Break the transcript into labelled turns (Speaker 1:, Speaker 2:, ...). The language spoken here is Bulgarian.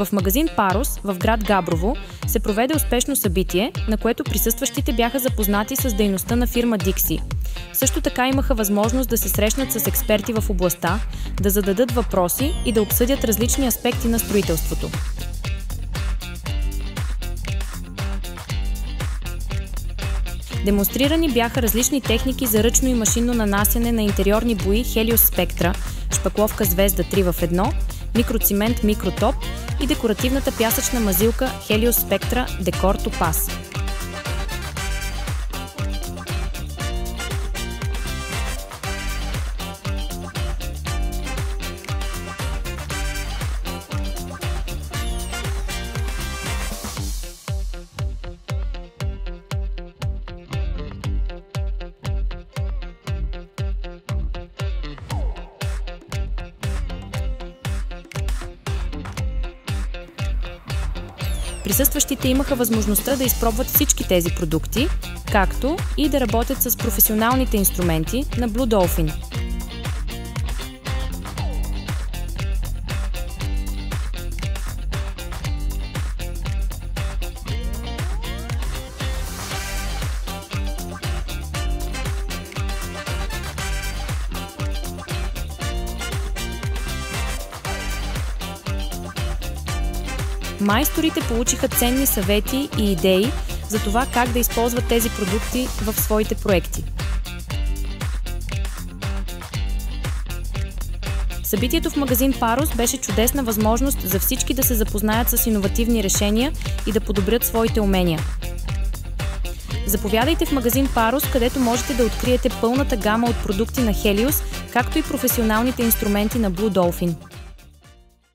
Speaker 1: В магазин Парус в град Габрово се проведе успешно събитие, на което присъстващите бяха запознати с дейността на фирма Dixi. Също така имаха възможност да се срещнат с експерти в областта, да зададат въпроси и да обсъдят различни аспекти на строителството. Демонстрирани бяха различни техники за ръчно и машинно нанасяне на интериорни бои Helios Spectra, шпакловка Звезда 3 в 1, микроцимент Микротоп и декоративната пясъчна мазилка Helios Spectra Декор Топаз. Присъстващите имаха възможността да изпробват всички тези продукти, както и да работят с професионалните инструменти на Blue Dolphin. Майсторите получиха ценни съвети и идеи за това как да използват тези продукти в своите проекти. Събитието в магазин Парус беше чудесна възможност за всички да се запознаят с иновативни решения и да подобрят своите умения. Заповядайте в магазин Парус, където можете да откриете пълната гама от продукти на Helios, както и професионалните инструменти на Blue Dolphin.